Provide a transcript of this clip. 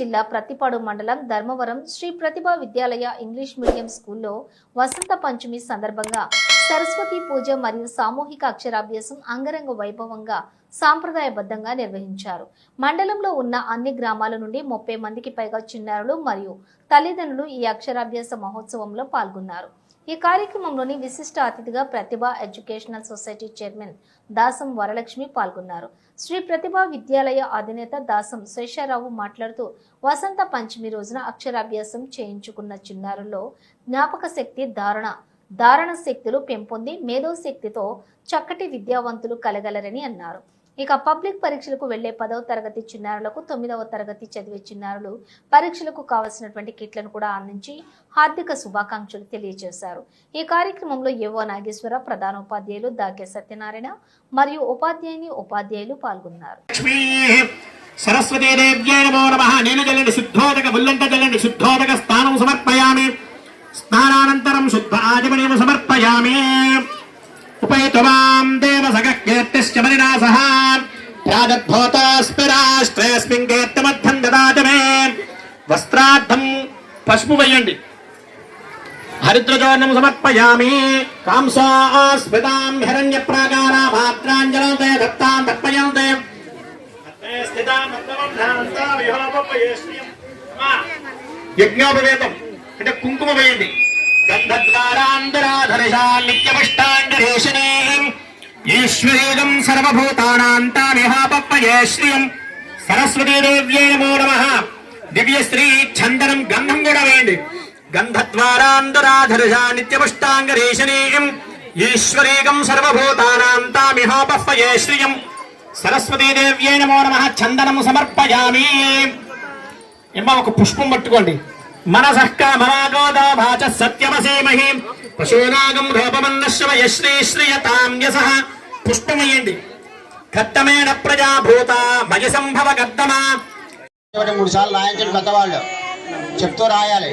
జిల్లా ప్రతిపాడు మండలం ధర్మవరం శ్రీ ప్రతిభా విద్యాలయ English medium స్కూల్లో వసంత పంచమి సందర్భంగా సరస్వతి పూజ మరియు సామూహిక అక్షరాభ్యాసం అంగరంగ వైభవంగా సాంప్రదాయబద్ధంగా నిర్వహించారు. మండలంలో ఉన్న అన్ని గ్రామాల నుండి 30 మందికి పైగా చిన్నారులు మరియు తల్లిదండ్రులు ఈ అక్షరాభ్యాస మహోత్సవంలో పాల్గొన్నారు. ఈ కార్యక్రమంలోని విశిష్ట అతిథిగా ప్రతిభ ఎడ్యుకేషనల్ సొసైటీ చైర్మన్ దాసం వరలక్ష్మి పాల్గొన్నారు. శ్రీ ప్రతిభా విద్యాలయ అధినేత దాసం శేషారావు మాట్లాడుతూ వసంత పంచమి రోజున అక్షరాభ్యాసం చేయించుకున్న చిన్నారుల్లో జ్ఞాపక శక్తి, ధారణ శక్తులు పెంపొంది మేధో శక్తితో చక్కటి విద్యావంతులు కలగలరని అన్నారు. ఇక పబ్లిక్ పరీక్షలకు వెళ్లే 10వ తరగతి చిన్నారులకు 9వ తరగతి చదివే చిన్నారులు పరీక్షలకు కావలసినటువంటి కిట్లను కూడా అందించి హార్దిక శుభాకాంక్షలు తెలియజేశారు. ఈ కార్యక్రమంలో ఏవో నాగేశ్వర, ప్రధానోపాధ్యాయులు దాకే సత్యనారాయణ మరియు ఉపాధ్యాయులు పాల్గొన్నారు. సరస్వతీదేవ్యై నమో నమః. నేను జల్లండి శుద్ధోదక బుల్లంట జల్లండి శుద్ధోదక స్థానం సమర్పయామి. స్నానానంతరం శుద్ధ ఆచమనీయం సమర్పయామి. ఉపైత్వాం దేవ సగకీర్తిశ్చ మణినాసః ప్రాదద్భూతాస్మి రాష్ట్రేస్మిన్ కీర్తిమర్థం దదాతి మే. వస్త్రార్థం పసుపు వేయండి. హరిద్రచూర్ణం సమర్పయామి. కాంసాస్మితాం హిరణ్యప్రాకారా పాత్రాంజలం తే దత్తాం తర్పయంతే. యజ్ఞోపవేతం అంటే కుంకుమ వేయండి. ఈశ్వరీయం సర్వభూతానాంతామిహాపప్పయే శ్రియం. సరస్వతీదేవ్యై నమో నమః. దివ్యశ్రీ చందనం గంధం కూడా వేయండి. గంధద్వారాంతరాధరజా నిత్యపుష్టాంగరేషణీయం. ఈశ్వరీయం సర్వభూతానాంతామిహాపప్పయే శ్రియం. సరస్వతీదేవ్యై నమో నమః. చందనం సమర్పయామి. ఒక పుష్పం పట్టుకోండి. మనసః కామవాగోదో వాచ సత్యమసీమహి. పశూనాగం రూపమన్నశ్రవయ శ్రీశ్రియతాం యసః. పుష్పమయ్యండి. కర్తమేణ ప్రజాభూత మయ సంభవ కర్తమా. 3 సార్లు రాయించండి. పెద్దవాళ్ళు చెప్తూ రాయాలి.